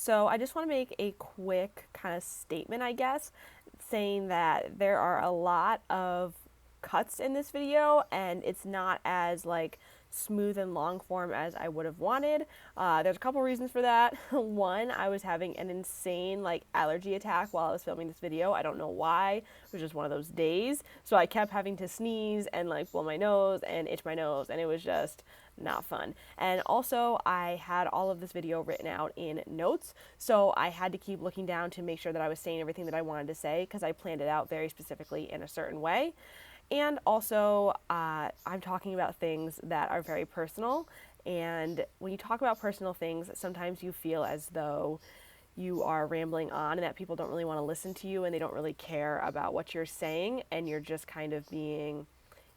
So I just want to make a quick kind of statement, I guess, saying that there are a lot of cuts in this video and it's not as like smooth and long form as I would have wanted. There's a couple reasons for that. One, I was having an insane like allergy attack while I was filming this video. I don't know why. It was just one of those days. So I kept having to sneeze and like blow my nose and itch my nose, and it was just not fun. And also I had all of this video written out in notes, so I had to keep looking down to make sure that I was saying everything that I wanted to say because I planned it out very specifically in a certain way. And also, I'm talking about things that are very personal. And when you talk about personal things, sometimes you feel as though you are rambling on and that people don't really want to listen to you and they don't really care about what you're saying and you're just kind of being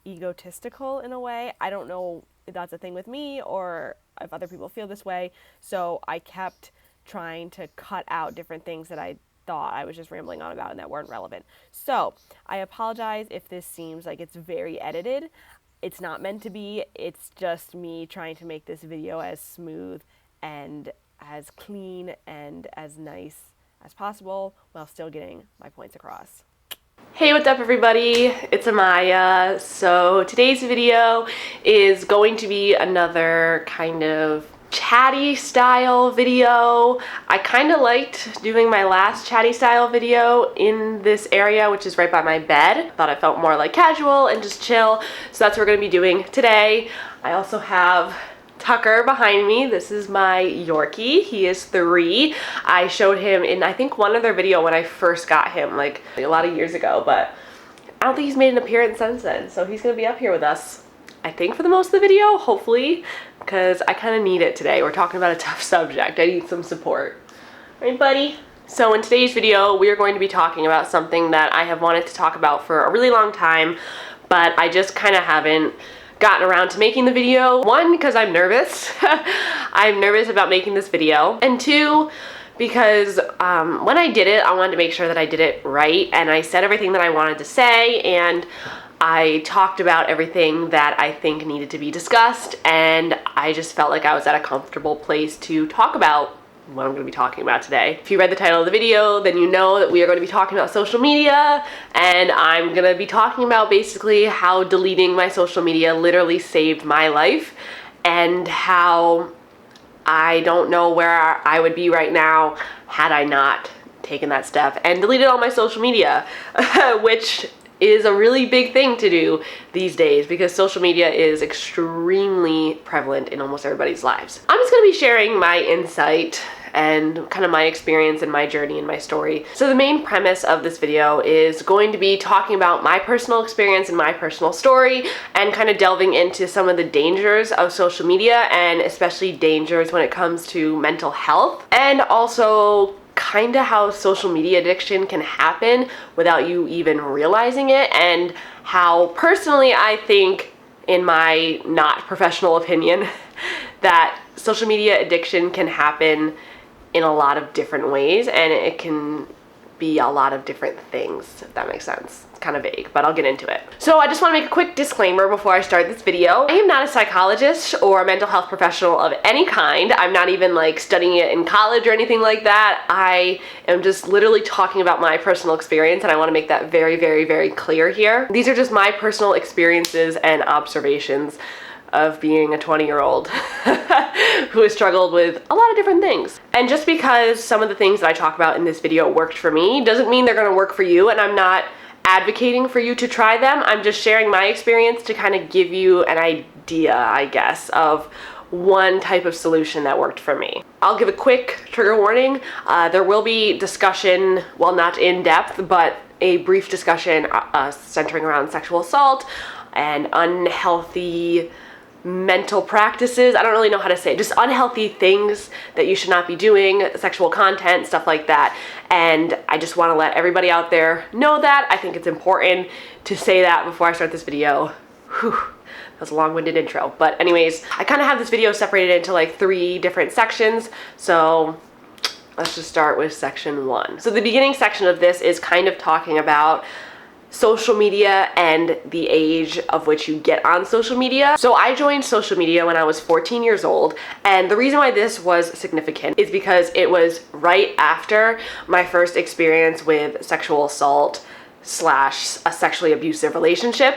egotistical in a way. I don't know if that's a thing with me or if other people feel this way. So I kept trying to cut out different things that I thought I was just rambling on about and that weren't relevant. So I apologize if this seems like it's very edited. It's not meant to be. It's just me trying to make this video as smooth and as clean and as nice as possible while still getting my points across. Hey, what's up everybody? It's Amaya. So today's video is going to be another kind of chatty style video. I kind of liked doing my last chatty style video in this area, which is right by my bed. Thought it felt more like casual and just chill. So that's what we're going to be doing today. I also have Tucker behind me. This is my Yorkie. He is 3. I showed him in, I think, one other video when I first got him, like a lot of years ago, but I don't think he's made an appearance since then. So he's going to be up here with us, I think, for the most of the video, hopefully, because I kind of need it today. We're talking about a tough subject. I need some support. Right, buddy? So in today's video, we are going to be talking about something that I have wanted to talk about for a really long time, but I just kind of haven't gotten around to making the video. 1, because I'm nervous. I'm nervous about making this video. And 2, because when I did it, I wanted to make sure that I did it right, and I said everything that I wanted to say, and I talked about everything that I think needed to be discussed, and I just felt like I was at a comfortable place to talk about what I'm going to be talking about today. If you read the title of the video, then you know that we are going to be talking about social media, and I'm going to be talking about basically how deleting my social media literally saved my life, and how I don't know where I would be right now had I not taken that step and deleted all my social media, which is a really big thing to do these days because social media is extremely prevalent in almost everybody's lives. I'm just going to be sharing my insight and kind of my experience and my journey and my story. So the main premise of this video is going to be talking about my personal experience and my personal story, and kind of delving into some of the dangers of social media, and especially dangers when it comes to mental health, and also kind of how social media addiction can happen without you even realizing it, and how personally I think, in my not professional opinion, that social media addiction can happen in a lot of different ways, and it can be a lot of different things, if that makes sense. It's kind of vague, but I'll get into it. So I just want to make a quick disclaimer before I start this video. I am not a psychologist or a mental health professional of any kind. I'm not even like studying it in college or anything like that. I am just literally talking about my personal experience, and I want to make that very, very, very clear here. These are just my personal experiences and observations of being a 20-year-old who has struggled with a lot of different things. And just because some of the things that I talk about in this video worked for me doesn't mean they're gonna work for you, and I'm not advocating for you to try them. I'm just sharing my experience to kind of give you an idea, I guess, of one type of solution that worked for me. I'll give a quick trigger warning. There will be discussion, well, not in depth, but a brief discussion centering around sexual assault and unhealthy mental practices. I don't really know how to say it. Just unhealthy things that you should not be doing, sexual content, stuff like that. And I just want to let everybody out there know that. I think it's important to say that before I start this video. Whew, that was a long-winded intro. But anyways, I kind of have this video separated into like 3 different sections. So let's just start with section 1. So the beginning section of this is kind of talking about social media and the age of which you get on social media. So I joined social media when I was 14 years old, and the reason why this was significant is because it was right after my first experience with sexual assault slash a sexually abusive relationship.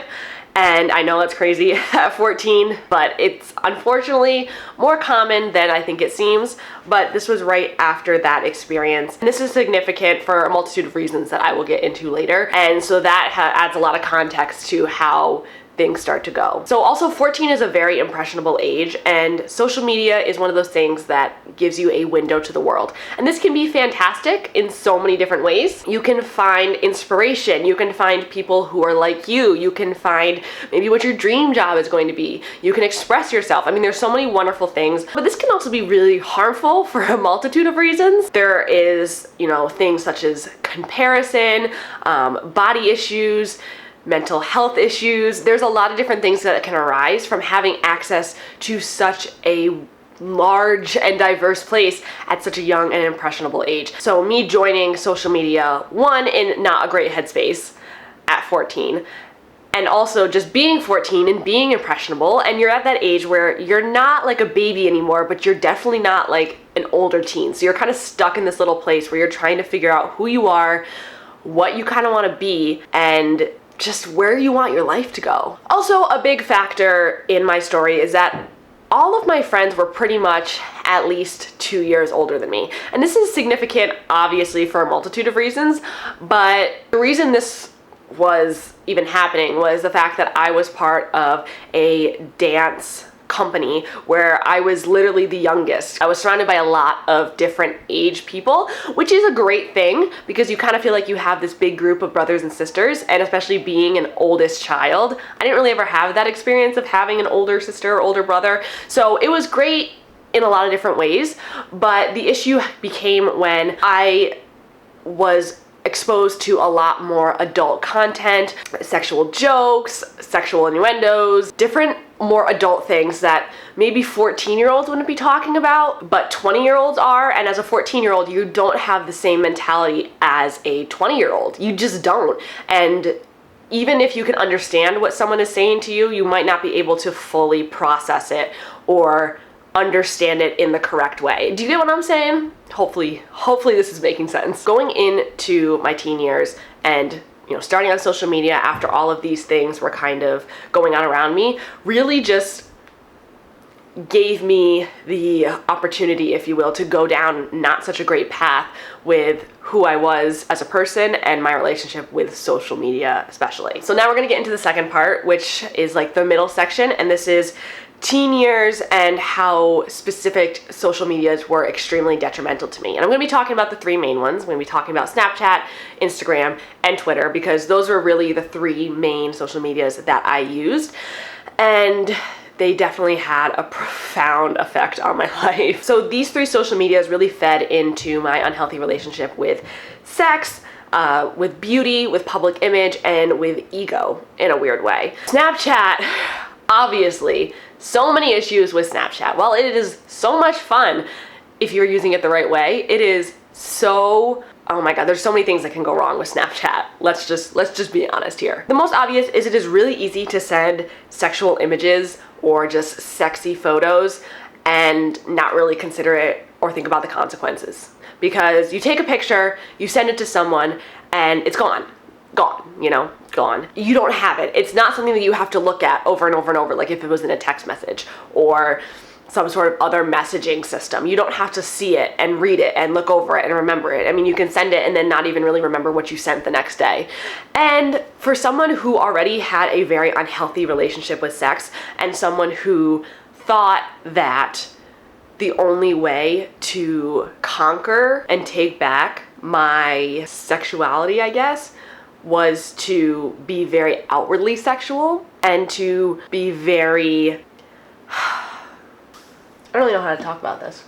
And I know that's crazy at 14, but it's unfortunately more common than I think it seems. But this was right after that experience. And this is significant for a multitude of reasons that I will get into later. And so that adds a lot of context to how things start to go. So also 14 is a very impressionable age, and social media is one of those things that gives you a window to the world. And this can be fantastic in so many different ways. You can find inspiration, you can find people who are like you can find maybe what your dream job is going to be, you can express yourself. I mean, there's so many wonderful things, but this can also be really harmful for a multitude of reasons. There is, things such as comparison, body issues, mental health issues. There's a lot of different things that can arise from having access to such a large and diverse place at such a young and impressionable age. So me joining social media, one, in not a great headspace at 14, and also just being 14 and being impressionable, and you're at that age where you're not like a baby anymore, but you're definitely not like an older teen. So you're kind of stuck in this little place where you're trying to figure out who you are, what you kind of want to be, and just where you want your life to go. Also, a big factor in my story is that all of my friends were pretty much at least 2 years older than me. And this is significant, obviously, for a multitude of reasons, but the reason this was even happening was the fact that I was part of a dance company where I was literally the youngest. I was surrounded by a lot of different age people, which is a great thing because you kind of feel like you have this big group of brothers and sisters, and especially being an oldest child, I didn't really ever have that experience of having an older sister or older brother. So it was great in a lot of different ways, but the issue became when I was exposed to a lot more adult content, sexual jokes, sexual innuendos, different more adult things that maybe 14-year-olds wouldn't be talking about, but 20-year-olds are. And as a 14-year-old, you don't have the same mentality as a 20-year-old. You just don't. And even if you can understand what someone is saying to you, you might not be able to fully process it or understand it in the correct way. Do you get what I'm saying? Hopefully this is making sense. Going into my teen years and starting on social media after all of these things were kind of going on around me really just gave me the opportunity, if you will, to go down not such a great path with who I was as a person and my relationship with social media especially. So now we're gonna get into the second part, which is like the middle section, and this is teen years and how specific social medias were extremely detrimental to me. And I'm going to be talking about the three main ones. I'm going to be talking about Snapchat, Instagram, and Twitter, because those were really the three main social medias that I used. And they definitely had a profound effect on my life. So these three social medias really fed into my unhealthy relationship with sex, with beauty, with public image, and with ego in a weird way. Snapchat, obviously, so many issues with Snapchat. While it is so much fun if you're using it the right way, it is so, oh my God, there's so many things that can go wrong with Snapchat. Let's just be honest here. The most obvious is it is really easy to send sexual images or just sexy photos and not really consider it or think about the consequences. Because you take a picture, you send it to someone, and it's gone. Gone. You don't have it. It's not something that you have to look at over and over and over, like if it was in a text message or some sort of other messaging system. You don't have to see it and read it and look over it and remember it. I mean, you can send it and then not even really remember what you sent the next day. And for someone who already had a very unhealthy relationship with sex, and someone who thought that the only way to conquer and take back my sexuality, I guess, was to be very outwardly sexual and to be very, I don't really know how to talk about this.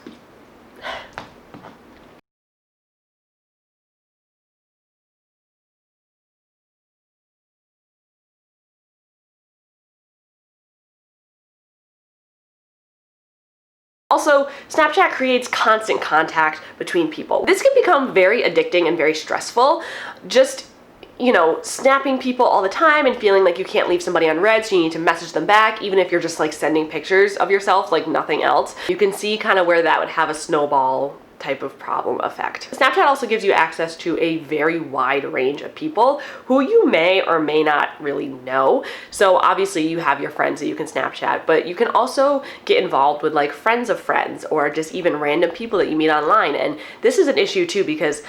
Also, Snapchat creates constant contact between people. This can become very addicting and very stressful, just you know, snapping people all the time and feeling like you can't leave somebody on red, so you need to message them back, even if you're just like sending pictures of yourself, like nothing else. You can see kind of where that would have a snowball type of problem effect. Snapchat also gives you access to a very wide range of people who you may or may not really know. So obviously you have your friends that you can Snapchat, but you can also get involved with like friends of friends or just even random people that you meet online. And this is an issue too, because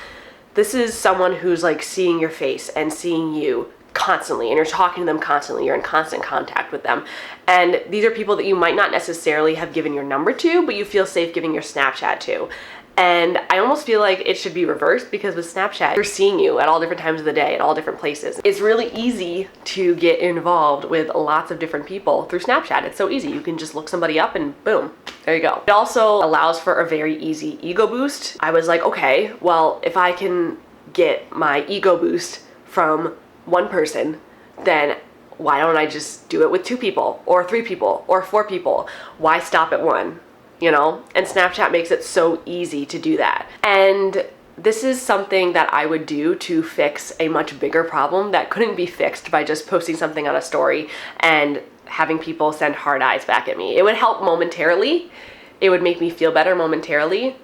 this is someone who's like seeing your face and seeing you constantly, and you're talking to them constantly, you're in constant contact with them. And these are people that you might not necessarily have given your number to, but you feel safe giving your Snapchat to. And I almost feel like it should be reversed, because with Snapchat, they're seeing you at all different times of the day, at all different places. It's really easy to get involved with lots of different people through Snapchat. It's so easy. You can just look somebody up and boom, there you go. It also allows for a very easy ego boost. I was like, okay, well, if I can get my ego boost from one person, then why don't I just do it with 2 people or 3 people or 4 people? Why stop at 1? You know? And Snapchat makes it so easy to do that. And this is something that I would do to fix a much bigger problem that couldn't be fixed by just posting something on a story and having people send hard eyes back at me. It would help momentarily. It would make me feel better momentarily.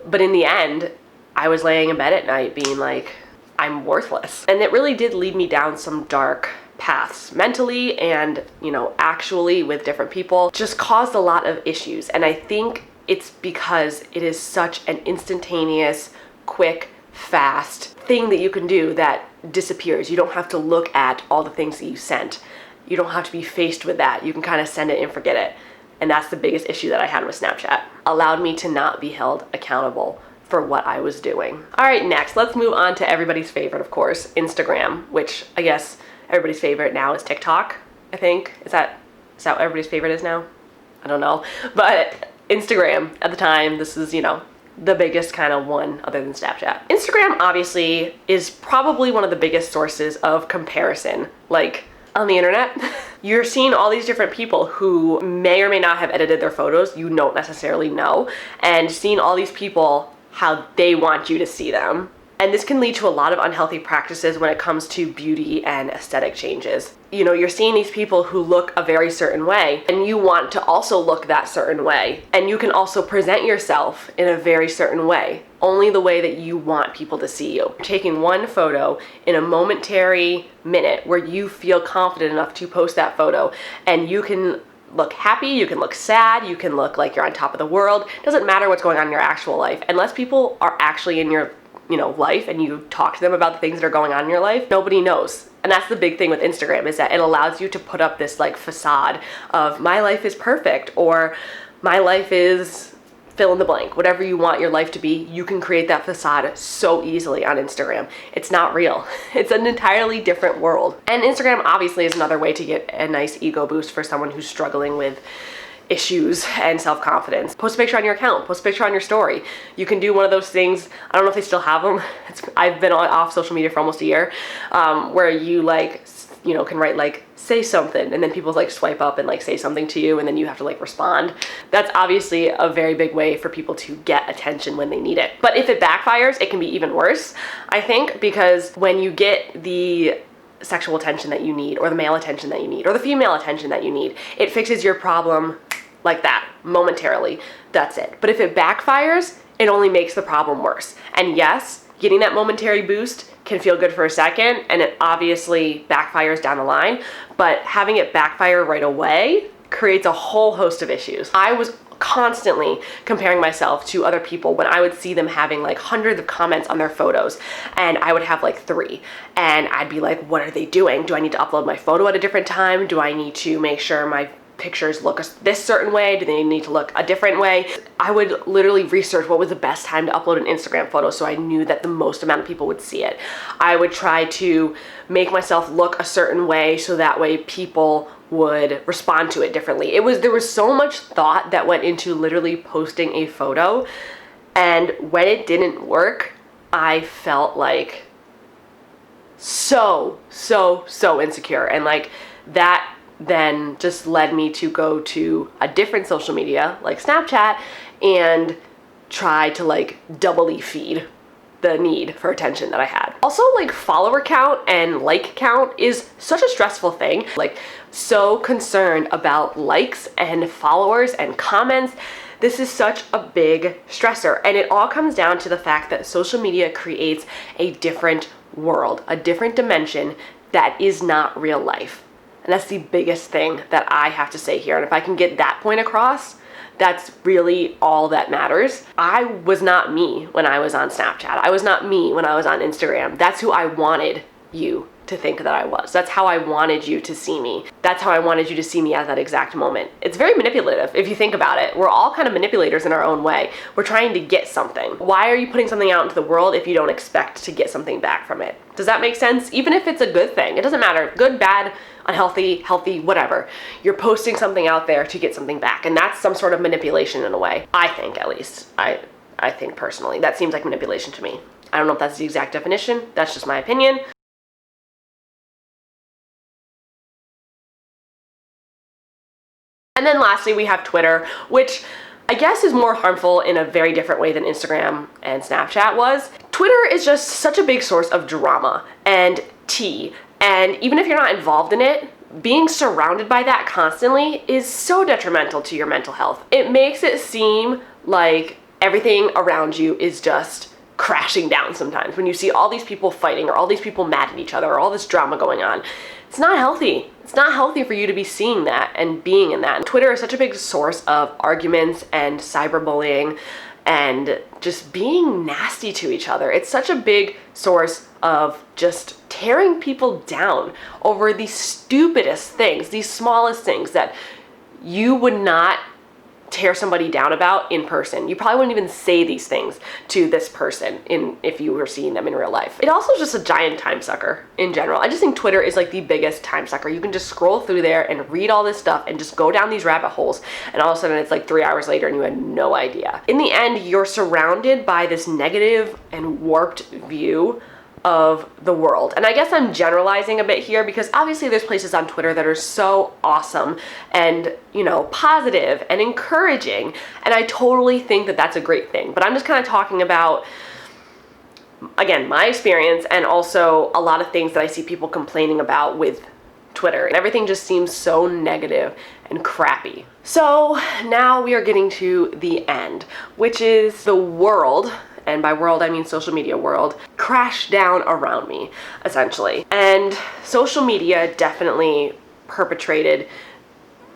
But in the end, I was laying in bed at night being like, I'm worthless. And it really did lead me down some dark paths mentally and, you know, actually with different people. Just caused a lot of issues. And I think it's because it is such an instantaneous, quick, fast thing that you can do that disappears. You don't have to look at all the things that you sent. You don't have to be faced with that. You can kind of send it and forget it. And that's the biggest issue that I had with Snapchat. Allowed me to not be held accountable for what I was doing. All right, next, let's move on to everybody's favorite, of course, Instagram, which I guess everybody's favorite now is TikTok, I think. Is that what everybody's favorite is now? I don't know. But Instagram at the time, this is, you know, the biggest kind of one other than Snapchat. Instagram obviously is probably one of the biggest sources of comparison, like on the internet. You're seeing all these different people who may or may not have edited their photos, you don't necessarily know, and seeing all these people how they want you to see them. And this can lead to a lot of unhealthy practices when it comes to beauty and aesthetic changes. You know, you're seeing these people who look a very certain way, and you want to also look that certain way. And you can also present yourself in a very certain way, only the way that you want people to see you. Taking one photo in a momentary minute where you feel confident enough to post that photo, and you can look happy, you can look sad, you can look like you're on top of the world. Doesn't matter what's going on in your actual life. Unless people are actually in your, you know, life and you talk to them about the things that are going on in your life, nobody knows. And that's the big thing with Instagram, is that it allows you to put up this like facade of my life is perfect, or my life is fill in the blank. Whatever you want your life to be, you can create that facade so easily on Instagram. It's not real. It's an entirely different world. And Instagram obviously is another way to get a nice ego boost for someone who's struggling with issues and self-confidence. Post a picture on your account, post a picture on your story. You can do one of those things, I don't know if they still have them. I've been off social media for almost a year, where you like, you know, can write like, say something, and then people like swipe up and like say something to you, and then you have to like respond. That's obviously a very big way for people to get attention when they need it. But if it backfires, it can be even worse, I think, because when you get the sexual attention that you need, or the male attention that you need, or the female attention that you need, it fixes your problem like that, momentarily. That's it. But if it backfires, it only makes the problem worse. And yes, getting that momentary boost can feel good for a second, and it obviously backfires down the line, but having it backfire right away creates a whole host of issues. I was constantly comparing myself to other people when I would see them having like hundreds of comments on their photos, and I would have like 3, and I'd be like, what are they doing? Do I need to upload my photo at a different time? Do I need to make sure my pictures look this certain way? Do they need to look a different way? I would literally research what was the best time to upload an Instagram photo so I knew that the most amount of people would see it. I would try to make myself look a certain way so that way people would respond to it differently. There was so much thought that went into literally posting a photo, and when it didn't work, I felt like so insecure, and like that then just led me to go to a different social media like Snapchat and try to like doubly feed the need for attention that I had. Also, like, follower count and like count is such a stressful thing. Like, so concerned about likes and followers and comments. This is such a big stressor, and it all comes down to the fact that social media creates a different world, a different dimension that is not real life. And that's the biggest thing that I have to say here. And if I can get that point across, that's really all that matters. I was not me when I was on Snapchat. I was not me when I was on Instagram. That's who I wanted you to think that I was. That's how I wanted you to see me. That's how I wanted you to see me at that exact moment. It's very manipulative if you think about it. We're all kind of manipulators in our own way. We're trying to get something. Why are you putting something out into the world if you don't expect to get something back from it? Does that make sense? Even if it's a good thing, it doesn't matter. Good, bad, unhealthy, healthy, whatever. You're posting something out there to get something back, and that's some sort of manipulation in a way. I think, at least. I think personally, that seems like manipulation to me. I don't know if that's the exact definition. That's just my opinion. And then lastly, we have Twitter, which I guess is more harmful in a very different way than Instagram and Snapchat was. Twitter is just such a big source of drama and tea. And even if you're not involved in it, being surrounded by that constantly is so detrimental to your mental health. It makes it seem like everything around you is just crashing down sometimes when you see all these people fighting or all these people mad at each other or all this drama going on. It's not healthy. It's not healthy for you to be seeing that and being in that. And Twitter is such a big source of arguments and cyberbullying and just being nasty to each other. It's such a big source of just tearing people down over the stupidest things, these smallest things that you would not tear somebody down about in person. You probably wouldn't even say these things to this person if you were seeing them in real life. It also is just a giant time sucker in general. I just think Twitter is like the biggest time sucker. You can just scroll through there and read all this stuff and just go down these rabbit holes, and all of a sudden it's like 3 hours later and you had no idea. In the end, you're surrounded by this negative and warped view of the world. And I guess I'm generalizing a bit here because obviously there's places on Twitter that are so awesome and, you know, positive and encouraging. And I totally think that that's a great thing. But I'm just kind of talking about, again, my experience and also a lot of things that I see people complaining about with Twitter. And everything just seems so negative and crappy. So now we are getting to the end, which is the world, and by world I mean social media world, crashed down around me, essentially. And social media definitely perpetrated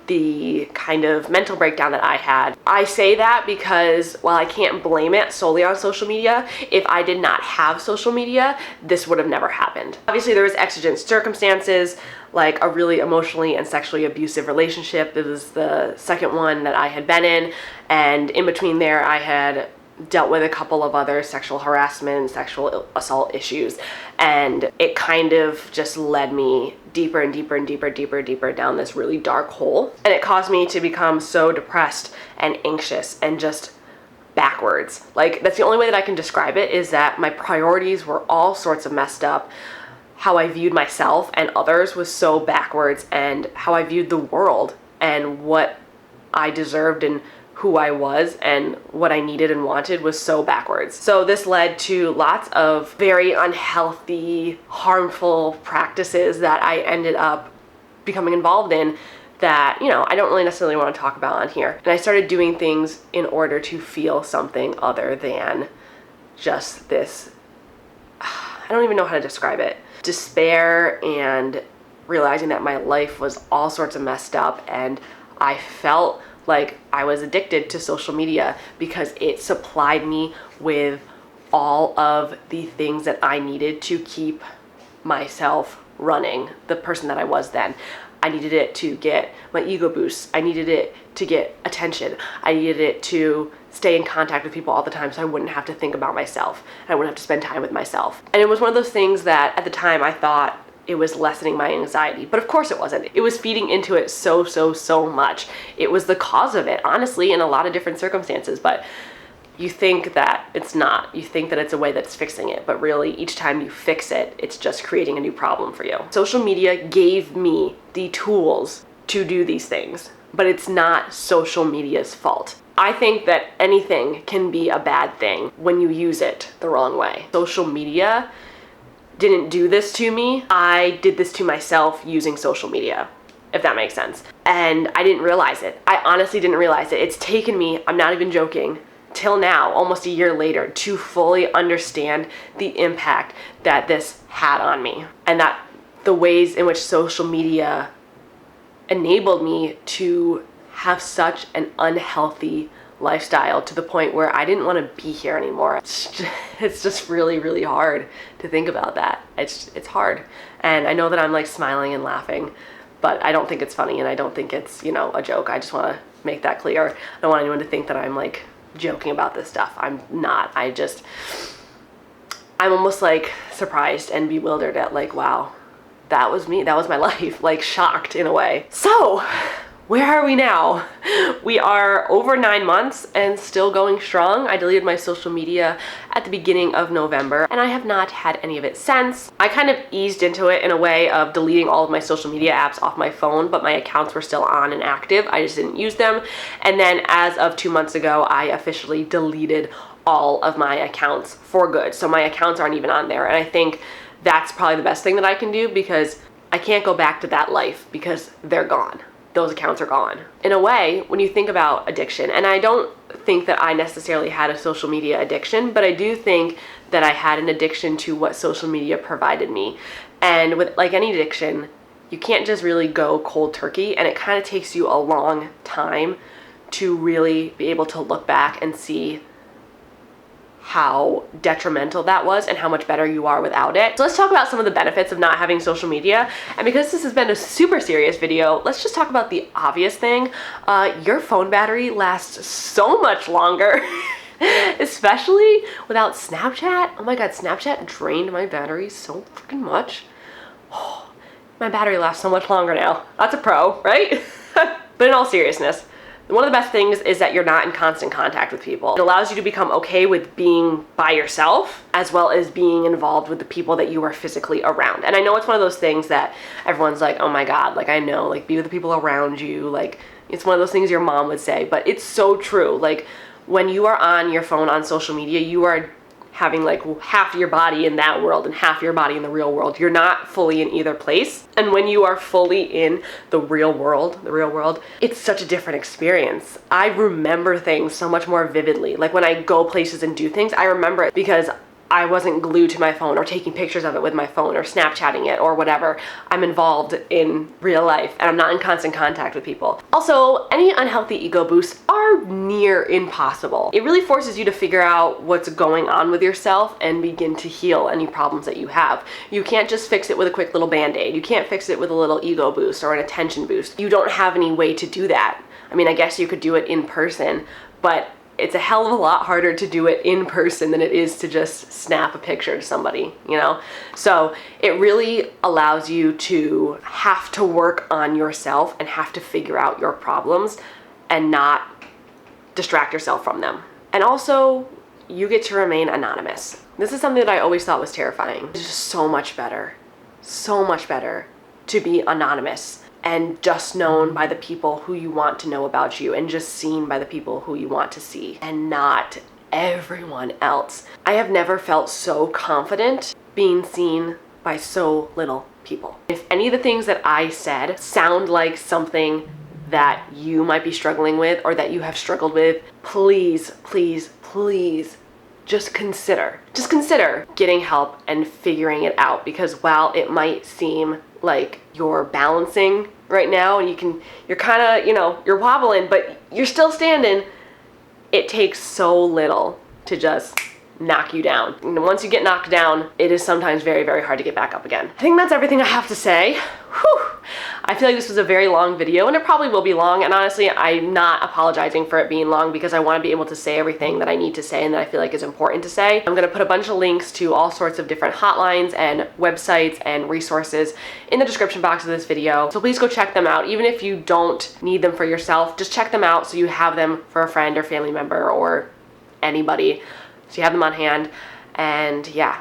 the kind of mental breakdown that I had. I say that because while I can't blame it solely on social media, if I did not have social media, this would have never happened. Obviously there was exigent circumstances, like a really emotionally and sexually abusive relationship. It was the second one that I had been in, and in between there I had dealt with a couple of other sexual harassment, sexual assault issues, and it kind of just led me deeper and deeper and deeper down this really dark hole. And it caused me to become so depressed and anxious and just backwards. Like, that's the only way that I can describe it, is that my priorities were all sorts of messed up. How I viewed myself and others was so backwards, and how I viewed the world and what I deserved and who I was and what I needed and wanted was so backwards. So this led to lots of very unhealthy, harmful practices that I ended up becoming involved in that, you know, I don't really necessarily want to talk about on here. And I started doing things in order to feel something other than just this, I don't even know how to describe it, despair, and realizing that my life was all sorts of messed up, and I felt like I was addicted to social media because it supplied me with all of the things that I needed to keep myself running, the person that I was then. I needed it to get my ego boost. I needed it to get attention. I needed it to stay in contact with people all the time so I wouldn't have to think about myself. And I wouldn't have to spend time with myself. And it was one of those things that at the time I thought it was lessening my anxiety, but of course it wasn't. It was feeding into it so much. It was the cause of it, honestly, in a lot of different circumstances, but you think that it's not. You think that it's a way that's fixing it, but really each time you fix it, it's just creating a new problem for you. Social media gave me the tools to do these things, but it's not social media's fault. I think that anything can be a bad thing when you use it the wrong way. Social media didn't do this to me. I did this to myself using social media, if that makes sense. And I didn't realize it. I honestly didn't realize it. It's taken me, I'm not even joking, till now, almost a year later, to fully understand the impact that this had on me, and that the ways in which social media enabled me to have such an unhealthy lifestyle, to the point where I didn't want to be here anymore. It's just really, really hard to think about that. It's hard. And I know that I'm like smiling and laughing, but I don't think it's funny, and I don't think it's, you know, a joke. I just want to make that clear. I don't want anyone to think that I'm like joking about this stuff. I'm not. I'm almost like surprised and bewildered at like, wow, that was me. That was my life. Like shocked in a way. So where are we now? We are over 9 months and still going strong. I deleted my social media at the beginning of November, and I have not had any of it since. I kind of eased into it in a way of deleting all of my social media apps off my phone, but my accounts were still on and active. I just didn't use them. And then as of 2 months ago, I officially deleted all of my accounts for good. So my accounts aren't even on there. And I think that's probably the best thing that I can do, because I can't go back to that life because they're gone. Those accounts are gone. In a way, when you think about addiction, and I don't think that I necessarily had a social media addiction, but I do think that I had an addiction to what social media provided me. And with like any addiction, you can't just really go cold turkey, and it kind of takes you a long time to really be able to look back and see how detrimental that was and how much better you are without it. So let's talk about some of the benefits of not having social media. And because this has been a super serious video, let's just talk about the obvious thing. Your phone battery lasts so much longer, especially without Snapchat. Oh my God, Snapchat drained my battery so freaking much. Oh, my battery lasts so much longer now. That's a pro, right? But in all seriousness, one of the best things is that you're not in constant contact with people. It allows you to become okay with being by yourself, as well as being involved with the people that you are physically around. And I know it's one of those things that everyone's like, oh my God, like I know, like be with the people around you. Like it's one of those things your mom would say, but it's so true. Like when you are on your phone on social media, you are having like half your body in that world and half your body in the real world. You're not fully in either place. And when you are fully in the real world, it's such a different experience. I remember things so much more vividly. Like when I go places and do things, I remember it because I wasn't glued to my phone or taking pictures of it with my phone or Snapchatting it or whatever. I'm involved in real life and I'm not in constant contact with people. Also, any unhealthy ego boosts are near impossible. It really forces you to figure out what's going on with yourself and begin to heal any problems that you have. You can't just fix it with a quick little band-aid. You can't fix it with a little ego boost or an attention boost. You don't have any way to do that. I mean, I guess you could do it in person, but it's a hell of a lot harder to do it in person than it is to just snap a picture to somebody, you know? So it really allows you to have to work on yourself and have to figure out your problems and not distract yourself from them. And also, you get to remain anonymous. This is something that I always thought was terrifying. It's just so much better to be anonymous and just known by the people who you want to know about you, and just seen by the people who you want to see, and not everyone else. I have never felt so confident being seen by so little people. If any of the things that I said sound like something that you might be struggling with or that you have struggled with, please, please, please just consider getting help and figuring it out. Because while it might seem like you're balancing right now and you're kind of, you know, you're wobbling, but you're still standing, it takes so little to just knock you down. And once you get knocked down, it is sometimes very, very hard to get back up again. I think that's everything I have to say. Whew. I feel like this was a very long video, and it probably will be long, and honestly, I'm not apologizing for it being long because I want to be able to say everything that I need to say and that I feel like is important to say. I'm going to put a bunch of links to all sorts of different hotlines and websites and resources in the description box of this video, so please go check them out. Even if you don't need them for yourself, just check them out so you have them for a friend or family member or anybody, so you have them on hand. And yeah,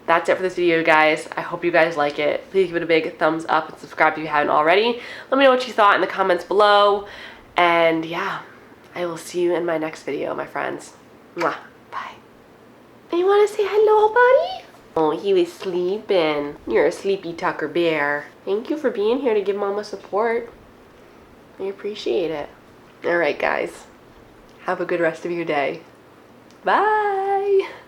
that's it for this video, guys. I hope you guys like it. Please give it a big thumbs up and subscribe if you haven't already. Let me know what you thought in the comments below. And yeah, I will see you in my next video, my friends. Mwah. Bye. You want to say hello, buddy? Oh, he was sleeping. You're a sleepy Tucker bear. Thank you for being here to give Mama support. I appreciate it. All right, guys. Have a good rest of your day. Bye.